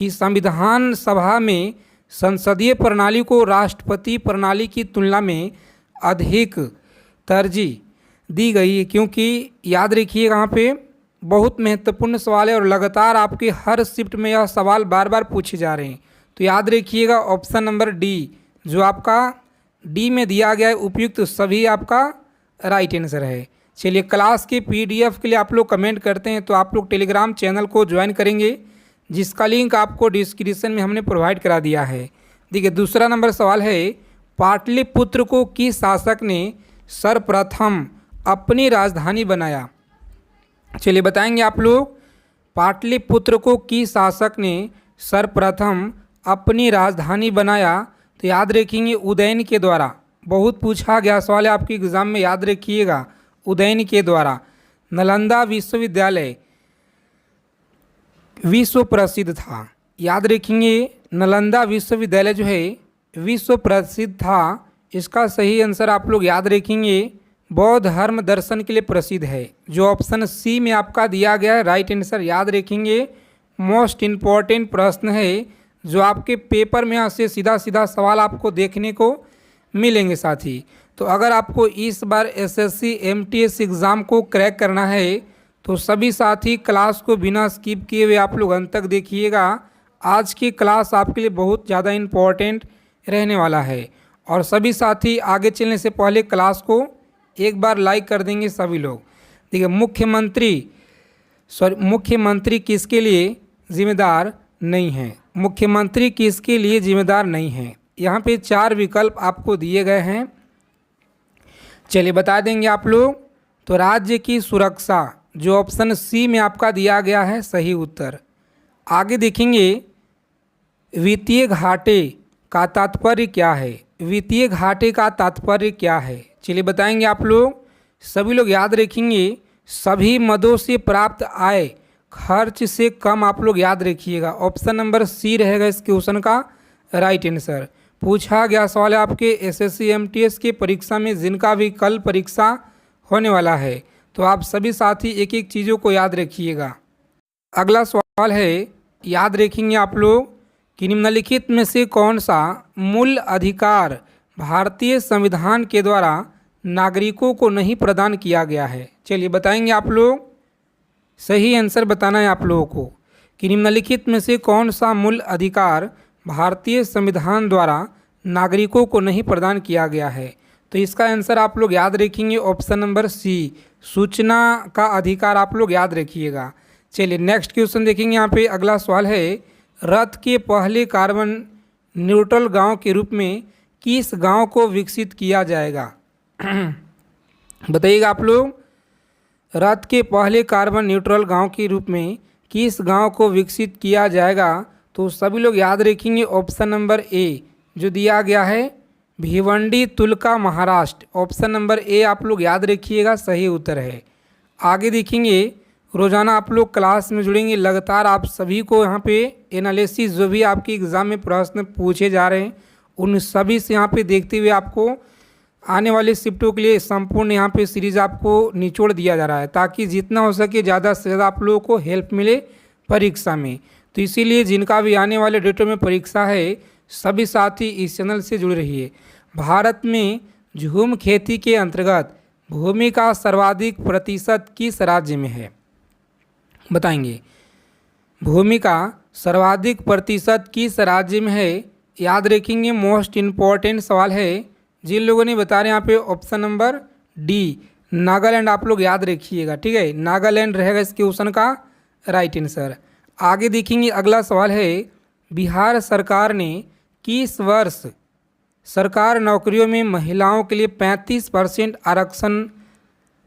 कि संविधान सभा में संसदीय प्रणाली को राष्ट्रपति प्रणाली की तुलना में अधिक तरजीह दी गई है। क्योंकि याद रखिएगा यहाँ पे बहुत महत्वपूर्ण सवाल है और लगातार आपके हर शिफ्ट में यह सवाल बार बार पूछे जा रहे हैं। तो याद रखिएगा ऑप्शन नंबर डी जो आपका डी में दिया गया है उपयुक्त सभी आपका राइट आंसर है। चलिए क्लास के पीडीएफ के लिए आप लोग कमेंट करते हैं तो आप लोग टेलीग्राम चैनल को ज्वाइन करेंगे जिसका लिंक आपको डिस्क्रिप्शन में हमने प्रोवाइड करा दिया है। देखिए दूसरा नंबर सवाल है पाटलिपुत्र को किस शासक ने सर्वप्रथम अपनी राजधानी बनाया। चलिए बताएंगे आप लोग पाटलिपुत्र को किस शासक ने सर्वप्रथम अपनी राजधानी बनाया। तो याद रखेंगे उदयन के द्वारा। बहुत पूछा गया सवाल है आपके एग्जाम में, याद रखिएगा उदयन के द्वारा। नालंदा विश्वविद्यालय विश्व प्रसिद्ध था। याद रखेंगे नालंदा विश्वविद्यालय जो है विश्व प्रसिद्ध था। इसका सही आंसर आप लोग याद रखेंगे बौद्ध धर्म दर्शन के लिए प्रसिद्ध है, जो ऑप्शन सी में आपका दिया गया है राइट आंसर। याद रखेंगे मोस्ट इम्पॉर्टेंट प्रश्न है जो आपके पेपर में यहाँ से सीधा सीधा सवाल आपको देखने को मिलेंगे साथी। तो अगर आपको इस बार एसएससी एमटीएस एग्ज़ाम को क्रैक करना है तो सभी साथी क्लास को बिना स्किप किए हुए आप लोग अंत तक देखिएगा। आज की क्लास आपके लिए बहुत ज़्यादा इम्पोर्टेंट रहने वाला है। और सभी साथी आगे चलने से पहले क्लास को एक बार लाइक कर देंगे सभी लोग। देखिए मुख्यमंत्री किसके लिए जिम्मेदार नहीं है। मुख्यमंत्री किसके लिए जिम्मेदार नहीं है। यहाँ पे 4 विकल्प आपको दिए गए हैं, चलिए बता देंगे आप लोग। तो राज्य की सुरक्षा जो ऑप्शन सी में आपका दिया गया है सही उत्तर। आगे देखेंगे वित्तीय घाटे का तात्पर्य क्या है। वित्तीय घाटे का तात्पर्य क्या है चलिए बताएंगे आप लोग। सभी लोग याद रखेंगे सभी मदों से प्राप्त आय खर्च से कम। आप लोग याद रखिएगा ऑप्शन नंबर सी रहेगा इस क्वेश्चन का राइट आंसर। पूछा गया सवाल है आपके एसएससी एमटीएस के परीक्षा में जिनका भी कल परीक्षा होने वाला है। तो आप सभी साथी एक एक चीज़ों को याद रखिएगा। अगला सवाल है याद रखेंगे आप लोग कि निम्नलिखित में से कौन सा मूल अधिकार भारतीय संविधान के द्वारा नागरिकों को नहीं प्रदान किया गया है। चलिए बताएंगे आप लोग। सही आंसर बताना है आप लोगों को कि निम्नलिखित में से कौन सा मूल अधिकार भारतीय संविधान द्वारा नागरिकों को नहीं प्रदान किया गया है। तो इसका आंसर आप लोग याद रखेंगे ऑप्शन नंबर सी सूचना का अधिकार। आप लोग याद रखिएगा। चलिए नेक्स्ट क्वेश्चन देखेंगे। यहाँ पे अगला सवाल है रथ के पहले कार्बन न्यूट्रल गांव के रूप में किस गांव को विकसित किया जाएगा। बताइएगा आप लोग रथ के पहले कार्बन न्यूट्रल गांव के रूप में किस गांव को विकसित किया जाएगा। तो सभी लोग याद रखेंगे ऑप्शन नंबर ए जो दिया गया है भिवंडी तुलका महाराष्ट्र। ऑप्शन नंबर ए आप लोग याद रखिएगा सही उत्तर है। आगे देखेंगे रोज़ाना आप लोग क्लास में जुड़ेंगे लगातार आप सभी को यहाँ पे एनालिसिस जो भी आपके एग्ज़ाम में प्रश्न पूछे जा रहे हैं उन सभी से यहाँ पे देखते हुए आपको आने वाले शिफ्टों के लिए संपूर्ण यहाँ पे सीरीज़ आपको निचोड़ दिया जा रहा है ताकि जितना हो सके ज़्यादा से ज़्यादा आप लोगों को हेल्प मिले परीक्षा में। तो इसीलिए जिनका भी आने वाले डेटों में परीक्षा है सभी साथी इस चैनल से जुड़ रहिए। भारत में झूम खेती के अंतर्गत भूमि का सर्वाधिक प्रतिशत किस राज्य में है। बताएंगे भूमि का सर्वाधिक प्रतिशत किस राज्य में है। याद रखेंगे मोस्ट इम्पॉर्टेंट सवाल है। जिन लोगों ने बता रहे हैं यहाँ पे ऑप्शन नंबर डी नागालैंड आप लोग याद रखिएगा, ठीक है नागालैंड रहेगा इस क्वेश्चन का राइट आंसर। आगे देखेंगे अगला सवाल है बिहार सरकार ने किस वर्ष सरकार नौकरियों में महिलाओं के लिए 35% आरक्षण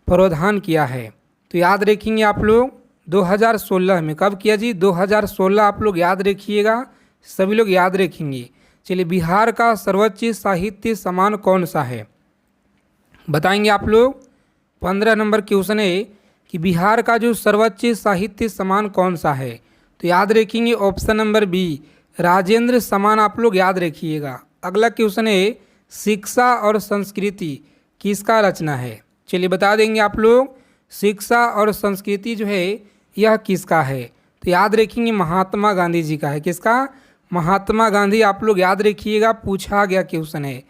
प्रावधान किया है। तो याद रखेंगे आप लोग 2016 में। कब किया जी 2016 आप लोग याद रखिएगा सभी लोग याद रखेंगे। चलिए बिहार का सर्वोच्च साहित्य सम्मान कौन सा है बताएंगे आप लोग। 15 नंबर क्वेश्चन है कि बिहार का जो सर्वोच्च साहित्य सम्मान कौन सा है। तो याद रखेंगे ऑप्शन नंबर बी राजेंद्र सम्मान आप लोग याद रखिएगा। अगला क्वेश्चन है शिक्षा और संस्कृति किसका रचना है। चलिए बता देंगे आप लोग शिक्षा और संस्कृति जो है यह किसका है। तो याद रखेंगे महात्मा गांधी जी का है। किसका? महात्मा गांधी। आप लोग याद रखिएगा, पूछा गया क्वेश्चन है।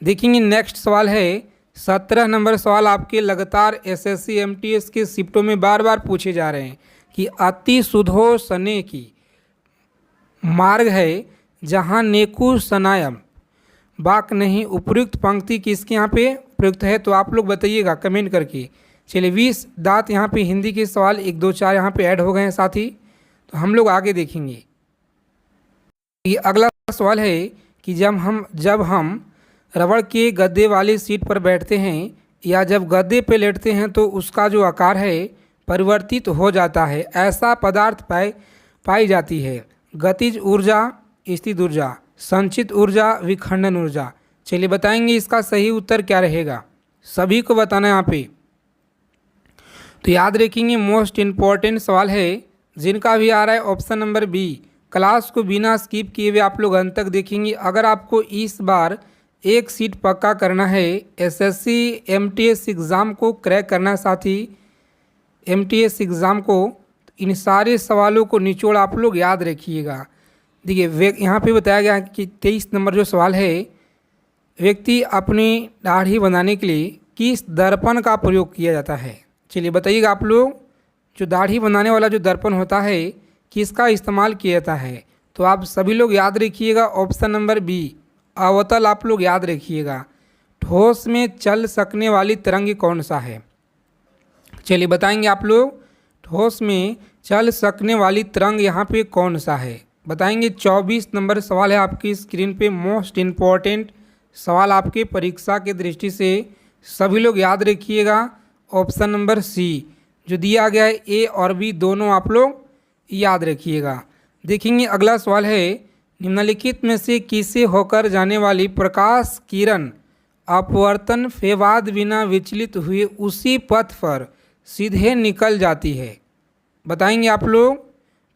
देखेंगे नेक्स्ट सवाल है 17 नंबर सवाल आपके लगातार एसएससी एमटीएस के शिफ्टों में बार बार पूछे जा रहे हैं कि अति सुधो सने की मार्ग है जहाँ नेकु सनायम बाक नहीं। उपयुक्त पंक्ति किसके यहाँ पे प्रयुक्त है? तो आप लोग बताइएगा कमेंट करके। चलिए 20 दांत यहाँ पे हिंदी के सवाल 1 2 4 यहाँ पे ऐड हो गए हैं साथी। तो हम लोग आगे देखेंगे। ये अगला सवाल है कि जब हम रबड़ के गद्दे वाली सीट पर बैठते हैं या जब गद्दे पे लेटते हैं तो उसका जो आकार है परिवर्तित हो जाता है। ऐसा पदार्थ पाई जाती है। गतिज ऊर्जा, स्थित ऊर्जा, संचित ऊर्जा, विखंडन ऊर्जा। चलिए बताएंगे इसका सही उत्तर क्या रहेगा, सभी को बताना है यहाँ पे। तो याद रखेंगे मोस्ट इम्पॉर्टेंट सवाल है जिनका भी आ रहा है ऑप्शन नंबर बी। क्लास को बिना स्किप किए हुए आप लोग अंत तक देखेंगे। अगर आपको इस बार एक सीट पक्का करना है, एसएससी एमटीएस एग्ज़ाम को क्रैक करना है साथी, एमटीएस एग्ज़ाम को, इन सारे सवालों को निचोड़ आप लोग याद रखिएगा। देखिए यहाँ पे बताया गया कि 23 नंबर जो सवाल है, व्यक्ति अपनी दाढ़ी बनाने के लिए किस दर्पण का प्रयोग किया जाता है? चलिए बताइएगा आप लोग, जो दाढ़ी बनाने वाला जो दर्पण होता है किसका इस्तेमाल किया जाता है? तो आप सभी लोग याद रखिएगा ऑप्शन नंबर बी, अवतल। आप लोग याद रखिएगा। ठोस में चल सकने वाली तरंग कौन सा है? चलिए बताएंगे आप लोग, ठोस में चल सकने वाली तरंग यहाँ पे कौन सा है बताएंगे। 24 नंबर सवाल है आपकी स्क्रीन पे, मोस्ट इम्पॉर्टेंट सवाल आपके परीक्षा के दृष्टि से, सभी लोग याद रखिएगा ऑप्शन नंबर सी जो दिया गया है, ए और बी दोनों आप लोग याद रखिएगा। देखेंगे अगला सवाल है, निम्नलिखित में से किसे होकर जाने वाली प्रकाश किरण अपवर्तन फेवाद बिना विचलित हुए उसी पथ पर सीधे निकल जाती है? बताएंगे आप लोग।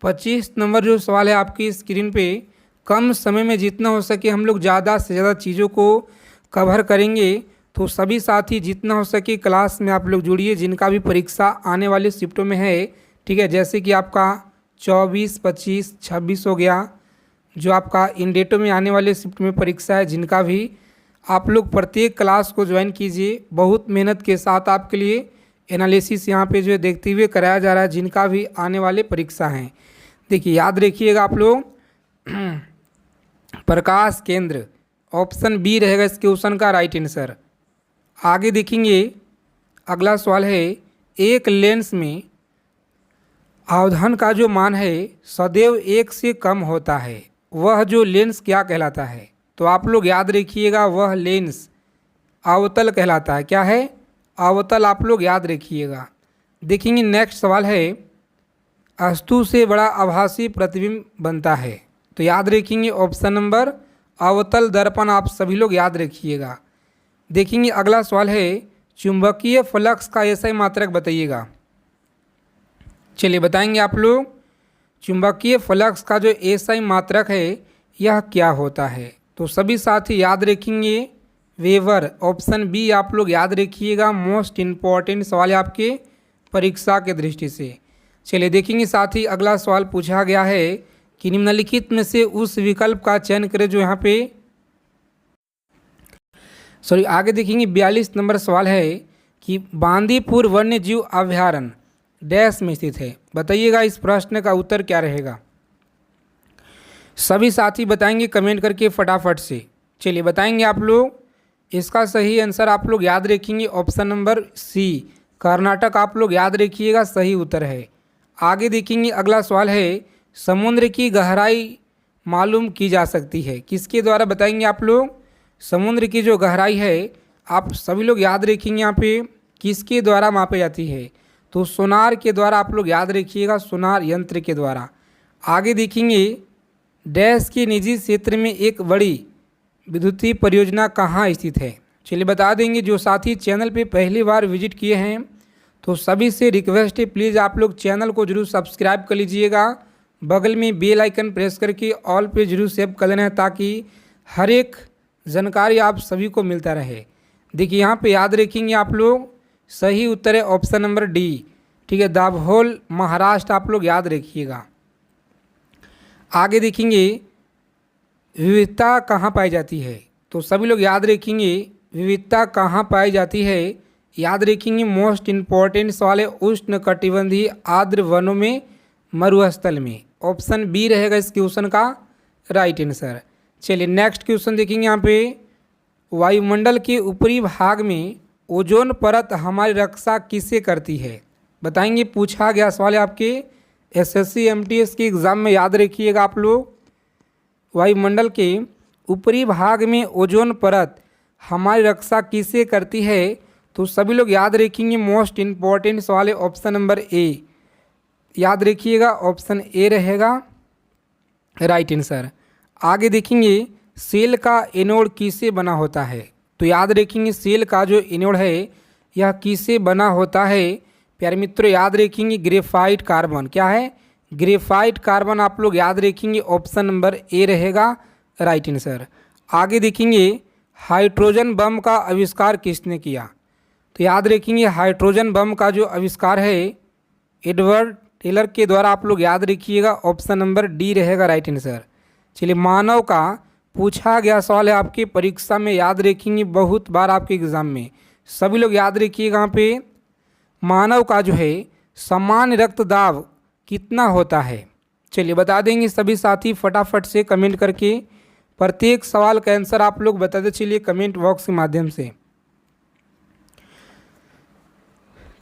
25 नंबर जो सवाल है आपकी स्क्रीन पे, कम समय में जितना हो सके हम लोग ज़्यादा से ज़्यादा चीज़ों को कवर करेंगे। तो सभी साथी जितना हो सके क्लास में आप लोग जुड़िए, जिनका भी परीक्षा आने वाले शिफ्टों में है, ठीक है। जैसे कि आपका 24, 25, 26 हो गया, जो आपका इन डेटों में आने वाले शिफ्ट में परीक्षा है, जिनका भी आप लोग प्रत्येक क्लास को ज्वाइन कीजिए। बहुत मेहनत के साथ आपके लिए एनालिसिस यहाँ पे जो है देखते हुए कराया जा रहा है, जिनका भी आने वाले परीक्षा हैं। देखिए याद रखिएगा आप लोग, प्रकाश केंद्र ऑप्शन बी रहेगा इस क्वेश्चन का राइट आंसर। आगे देखेंगे अगला सवाल है, एक लेंस में अवधान का जो मान है सदैव 1 से कम होता है, वह जो लेंस क्या कहलाता है? तो आप लोग याद रखिएगा, वह लेंस अवतल कहलाता है। क्या है? अवतल। आप लोग याद रखिएगा। देखेंगे नेक्स्ट सवाल है, वस्तु से बड़ा आभासी प्रतिबिंब बनता है। तो याद रखेंगे ऑप्शन नंबर अवतल दर्पण। आप सभी लोग याद रखिएगा। देखेंगे अगला सवाल है, चुंबकीय फ्लक्स का एसआई मात्रक बताइएगा। चलिए बताएंगे आप लोग, चुंबकीय फ्लक्स का जो एसआई मात्रक है यह क्या होता है? तो सभी साथी याद रखेंगे वेबर। ऑप्शन बी आप लोग याद रखिएगा, मोस्ट इम्पॉर्टेंट सवाल है आपके परीक्षा के दृष्टि से। चलिए देखेंगे साथी अगला सवाल पूछा गया है कि निम्नलिखित में से उस विकल्प का चयन करें जो यहाँ पे आगे देखेंगे 42 नंबर सवाल है कि बांदीपुर वन्य जीव अभयारण्य डैश में स्थित है। बताइएगा इस प्रश्न का उत्तर क्या रहेगा। सभी साथी बताएंगे कमेंट करके फटाफट से। चलिए बताएंगे आप लोग, इसका सही आंसर आप लोग याद रखेंगे ऑप्शन नंबर सी, कर्नाटक। आप लोग याद रखिएगा सही उत्तर है। आगे देखेंगे अगला सवाल है, समुद्र की गहराई मालूम की जा सकती है किसके द्वारा? बताएंगे आप लोग। समुद्र की जो गहराई है आप सभी लोग याद रखेंगे यहाँ पे किसके द्वारा मापी जाती है? तो सोनार के द्वारा। आप लोग याद रखिएगा, सोनार यंत्र के द्वारा। आगे देखेंगे डैश के निजी क्षेत्र में एक बड़ी विद्युतीय परियोजना कहाँ स्थित है? चलिए बता देंगे। जो साथी चैनल पे पहली बार विजिट किए हैं तो सभी से रिक्वेस्ट है, प्लीज़ आप लोग चैनल को जरूर सब्सक्राइब कर लीजिएगा। बगल में बेल आइकन प्रेस करके ऑल पे जरूर सेव कर लेना है ताकि हर एक जानकारी आप सभी को मिलता रहे। देखिए यहाँ पे याद रखेंगे आप लोग, सही उत्तर है ऑप्शन नंबर डी, ठीक है, दाभोल महाराष्ट्र। आप लोग याद रखिएगा। आगे देखेंगे विविधता कहाँ पाई जाती है, तो सभी लोग याद रखेंगे विविधता कहाँ पाई जाती है। याद रखेंगे मोस्ट इम्पॉर्टेंट सवाल है उष्ण कटिबंधीय आर्द्र वनों में मरुस्थल में। ऑप्शन बी रहेगा इस क्वेश्चन का राइट आंसर। चलिए नेक्स्ट क्वेश्चन देखेंगे यहाँ पे, वायुमंडल के ऊपरी भाग में ओजोन परत हमारी रक्षा किससे करती है, बताएंगे। पूछा गया सवाल है आपके एसएससी एमटीएस के एग्ज़ाम में, याद रखिएगा आप लोग। वायुमंडल के ऊपरी भाग में ओजोन परत हमारी रक्षा किससे करती है, तो सभी लोग याद रखेंगे मोस्ट इम्पॉर्टेंट सवाल है ऑप्शन नंबर ए। याद रखिएगा ऑप्शन ए रहेगा राइट आंसर। आगे देखेंगे सेल का एनोड किससे बना होता है, तो याद रखेंगे सेल का जो एनोड है यह किससे बना होता है। प्यारे मित्रों याद रखेंगे ग्रेफाइट कार्बन, क्या है ग्रेफाइट कार्बन, आप लोग याद रखेंगे ऑप्शन नंबर ए रहेगा राइट आंसर। आगे देखेंगे हाइड्रोजन बम का आविष्कार किसने किया, तो याद रखेंगे हाइड्रोजन बम का जो आविष्कार है एडवर्ड टेलर के द्वारा, आप लोग याद रखिएगा ऑप्शन नंबर डी रहेगा राइट आंसर। चलिए मानव का पूछा गया सवाल है आपकी परीक्षा में, याद रखेंगे बहुत बार आपके एग्जाम में, सभी लोग याद रखिएगा यहाँ पे मानव का जो है सामान्य रक्तदाब कितना होता है। चलिए बता देंगे सभी साथी फटाफट से कमेंट करके, प्रत्येक सवाल का आंसर आप लोग बताते चलिए कमेंट बॉक्स के माध्यम से।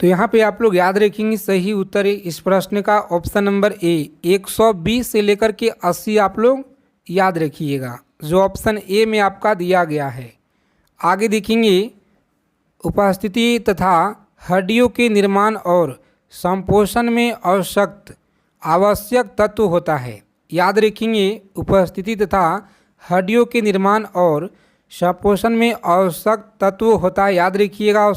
तो यहाँ पे आप लोग याद रखेंगे सही उत्तर है इस प्रश्न का ऑप्शन नंबर ए 120 से लेकर के 80 आप लोग याद रखिएगा, जो ऑप्शन ए में आपका दिया गया है। आगे देखेंगे उपस्थिति तथा हड्डियों के निर्माण और संपोषण में आवश्यक तत्व होता है। याद रखेंगे उपस्थिति तथा हड्डियों के निर्माण और संपोषण में आवश्यक तत्व होता है, याद रखिएगा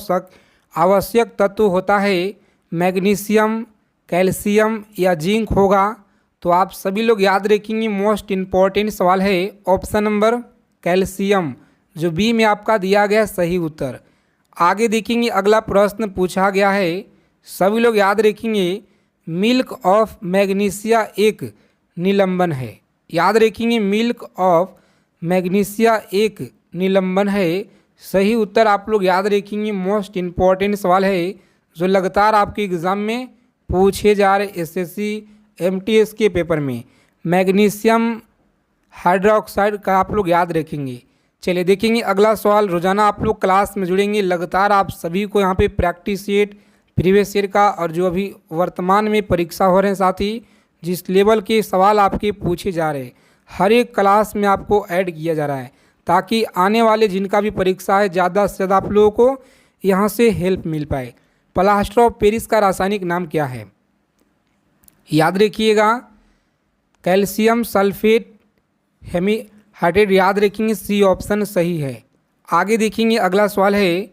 आवश्यक तत्व होता है मैग्नीशियम, कैल्शियम या जिंक होगा। तो आप सभी लोग याद रखेंगे मोस्ट इम्पॉर्टेंट सवाल है ऑप्शन नंबर कैल्शियम, जो बी में आपका दिया गया सही उत्तर। आगे देखेंगे अगला प्रश्न पूछा गया है, सभी लोग याद रखेंगे मिल्क ऑफ मैग्नीशिया एक निलंबन है। याद रखेंगे मिल्क ऑफ मैग्नीशिया एक निलंबन है, सही उत्तर आप लोग याद रखेंगे। मोस्ट इम्पॉर्टेंट सवाल है जो लगातार आपके एग्ज़ाम में पूछे जा रहे एसएससी एमटीएस के पेपर में, मैग्नीशियम हाइड्रोक्साइड का आप लोग याद रखेंगे। चलिए देखेंगे अगला सवाल। रोजाना आप लोग क्लास में जुड़ेंगे, लगातार आप सभी को यहाँ पे प्रैक्टिस सेट प्रीवियस ईयर का और जो अभी वर्तमान में परीक्षा हो रहे हैं साथ ही जिस लेवल के सवाल आपके पूछे जा रहे हैं हर एक क्लास में आपको ऐड किया जा रहा है, ताकि आने वाले जिनका भी परीक्षा है ज़्यादा से ज़्यादा आप लोगों को यहाँ से हेल्प मिल पाए। प्लास्टर ऑफ पेरिस का रासायनिक नाम क्या है, याद रखिएगा कैल्शियम सल्फेट हेमीहाइड्रेट, याद रखेंगे सी ऑप्शन सही है। आगे देखेंगे अगला सवाल है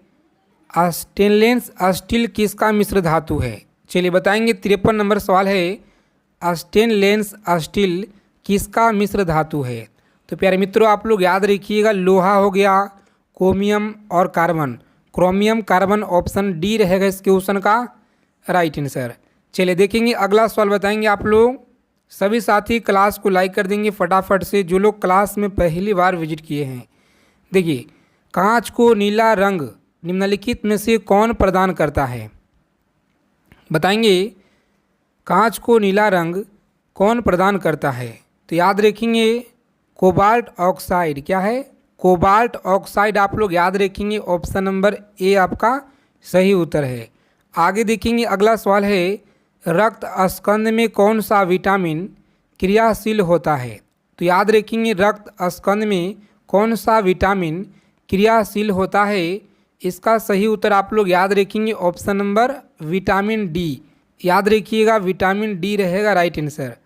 स्टेनलेस स्टील किसका मिश्र धातु है। चलिए बताएंगे 53 नंबर सवाल है स्टेनलेस स्टील किसका मिश्र धातु है। तो प्यारे मित्रों आप लोग याद रखिएगा लोहा हो गया, क्रोमियम और carbon, chromium carbon option D रहेगा इस क्वेश्चन का राइट आंसर। चलिए देखेंगे अगला सवाल बताएंगे आप लोग, सभी साथी क्लास को लाइक कर देंगे फटाफट से जो लोग क्लास में पहली बार विजिट किए हैं। देखिए कांच को नीला रंग निम्नलिखित में से कौन प्रदान करता है, बताएंगे कांच को नीला रंग कौन प्रदान करता है। तो याद रखेंगे कोबाल्ट ऑक्साइड, क्या है कोबाल्ट ऑक्साइड, आप लोग याद रखेंगे ऑप्शन नंबर ए आपका सही उत्तर है। आगे देखेंगे अगला सवाल है रक्त स्कंद में कौन सा विटामिन क्रियाशील होता है। तो याद रखेंगे रक्त स्कंद में कौन सा विटामिन क्रियाशील होता है, इसका सही उत्तर आप लोग याद रखेंगे ऑप्शन नंबर विटामिन डी, याद रखिएगा विटामिन डी रहेगा राइट आंसर।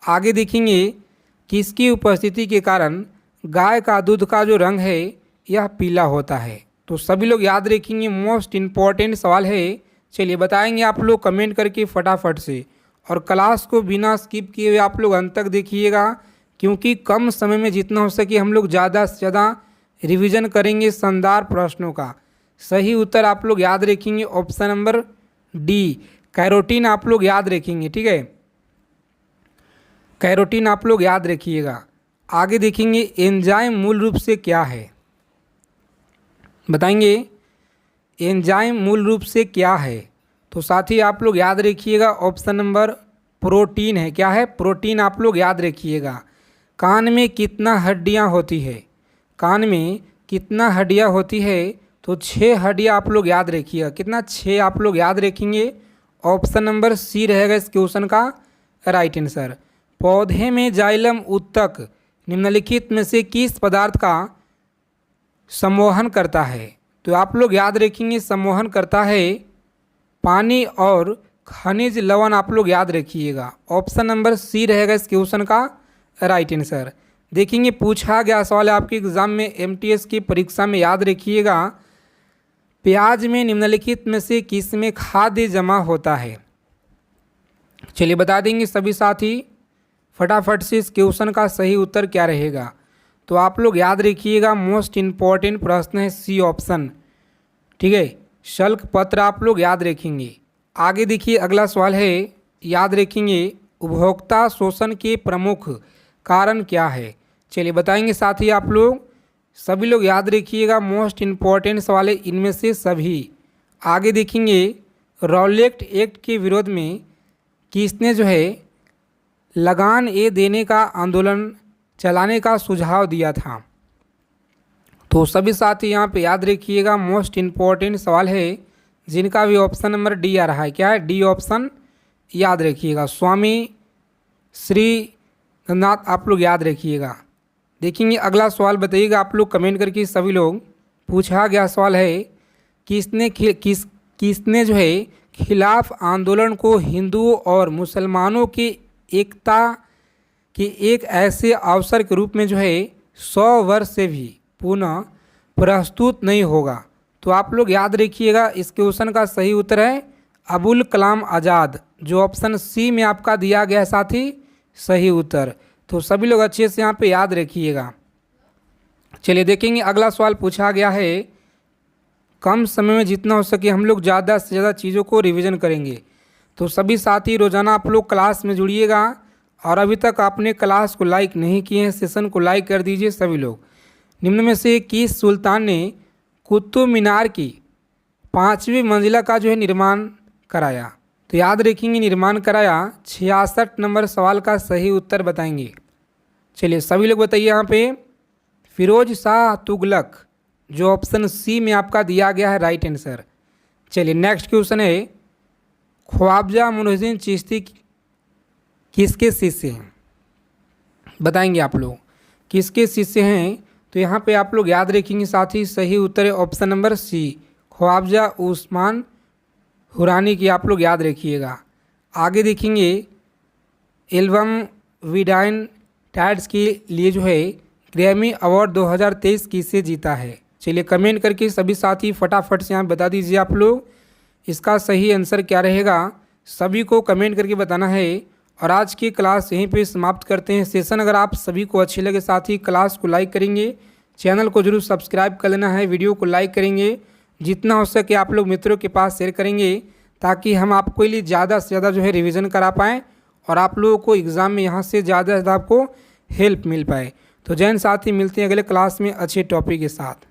आगे देखेंगे किसकी उपस्थिति के कारण गाय का दूध का जो रंग है यह पीला होता है। तो सभी लोग याद रखेंगे मोस्ट इम्पॉर्टेंट सवाल है, चलिए बताएंगे आप लोग कमेंट करके फटाफट से, और क्लास को बिना स्किप किए हुए आप लोग अंत तक देखिएगा, क्योंकि कम समय में जितना हो सके हम लोग ज़्यादा से ज़्यादा रिवीजन करेंगे शानदार प्रश्नों का। सही उत्तर आप लोग याद रखेंगे ऑप्शन नंबर डी कैरोटीन, आप लोग याद रखेंगे ठीक है। कैरोटीन आप लोग याद रखिएगा। आगे देखेंगे एंजाइम मूल रूप से क्या है, बताएंगे एंजाइम मूल रूप से क्या है। तो साथ ही आप लोग याद रखिएगा ऑप्शन नंबर प्रोटीन है। क्या है? प्रोटीन आप लोग याद रखिएगा। कान में कितना हड्डियां होती है? कान में कितना हड्डियां होती है? तो 6 हड्डियां आप लोग याद रखिएगा। कितना? 6 आप लोग याद रखेंगे। ऑप्शन नंबर सी रहेगा इस क्वेश्चन का राइट आंसर। पौधे में जाइलम उत्तक निम्नलिखित में से किस पदार्थ का सम्मोहन करता है? तो आप लोग याद रखेंगे सम्मोहन करता है पानी और खनिज लवण। आप लोग याद रखिएगा। ऑप्शन नंबर सी रहेगा इस क्वेश्चन का राइट आंसर। देखेंगे पूछा गया सवाल है आपके एग्जाम में, एमटीएस की परीक्षा में, याद रखिएगा प्याज में निम्नलिखित में से किस में खाद्य जमा होता है? चलिए बता देंगे सभी साथी फटाफट से इस क्वेश्चन का सही उत्तर क्या रहेगा। तो आप लोग याद रखिएगा मोस्ट इम्पॉर्टेंट प्रश्न है सी ऑप्शन, ठीक है। शल्क पत्र आप लोग याद रखेंगे। आगे देखिए अगला सवाल है, याद रखेंगे उपभोक्ता शोषण के प्रमुख कारण क्या है? चलिए बताएंगे साथी आप लोग, सभी लोग याद रखिएगा मोस्ट इम्पॉर्टेंट सवाल है इनमें से सभी। आगे देखेंगे रॉलेट एक्ट के विरोध में किसने जो है लगान ए देने का आंदोलन चलाने का सुझाव दिया था? तो सभी साथी यहाँ पे याद रखिएगा मोस्ट इम्पॉर्टेंट सवाल है जिनका भी ऑप्शन नंबर डी आ रहा है। क्या है? डी ऑप्शन याद रखिएगा। स्वामी श्री नाथ आप लोग याद रखिएगा। देखेंगे अगला सवाल, बताइएगा आप लोग कमेंट करके सभी लोग। पूछा गया सवाल है किसने जो है खिलाफ आंदोलन को हिंदुओं और मुसलमानों की एकता के एक ऐसे अवसर के रूप में जो है 100 वर्ष से भी पुनः प्रस्तुत नहीं होगा? तो आप लोग याद रखिएगा इस क्वेश्चन का सही उत्तर है अबुल कलाम आज़ाद, जो ऑप्शन सी में आपका दिया गया साथी सही उत्तर। तो सभी लोग अच्छे से यहाँ पे याद रखिएगा। चलिए देखेंगे अगला सवाल पूछा गया है, कम समय में जितना हो सके हम लोग ज़्यादा से ज़्यादा चीज़ों को रिवीजन करेंगे। तो सभी साथी रोज़ाना आप लोग क्लास में जुड़िएगा और अभी तक आपने क्लास को लाइक नहीं किए हैं, सेशन को लाइक कर दीजिए सभी लोग। निम्न में से किस सुल्तान ने कुतुब मीनार की 5वीं मंजिला का जो है निर्माण कराया? तो याद रखेंगे निर्माण कराया। 66 नंबर सवाल का सही उत्तर बताएंगे। चलिए सभी लोग बताइए यहाँ पे फिरोज शाह तुगलक, जो ऑप्शन सी में आपका दिया गया है राइट आंसर। चलिए नेक्स्ट क्वेश्चन है, ख्वाजा मुइनुद्दीन चिश्ती किसके शिष्य हैं? बताएंगे आप लोग किसके शिष्य हैं। तो यहाँ पे आप लोग याद रखेंगे साथी सही उत्तर है option number c, Khwaja Usman हुरानी की आप लोग याद रखिएगा। आगे देखेंगे एल्बम विडाइन टाइड्स के लिए जो है ग्रैमी अवार्ड 2023 किससे जीता है? चलिए कमेंट करके सभी साथी फटाफट से यहाँ बता दीजिए आप लोग इसका सही आंसर क्या रहेगा, सभी को कमेंट करके बताना है। और आज की क्लास यहीं पे समाप्त करते हैं। सेशन अगर आप सभी को अच्छे लगे साथी क्लास को लाइक करेंगे, चैनल को जरूर सब्सक्राइब कर लेना है, वीडियो को लाइक करेंगे, जितना हो सके आप लोग मित्रों के पास शेयर करेंगे ताकि हम आपके लिए ज़्यादा से ज़्यादा जो है रिवीजन करा पाएँ और आप लोगों को एग्ज़ाम में यहाँ से ज़्यादा आपको हेल्प मिल पाए। तो जैन साथी मिलते हैं अगले क्लास में अच्छे टॉपिक के साथ।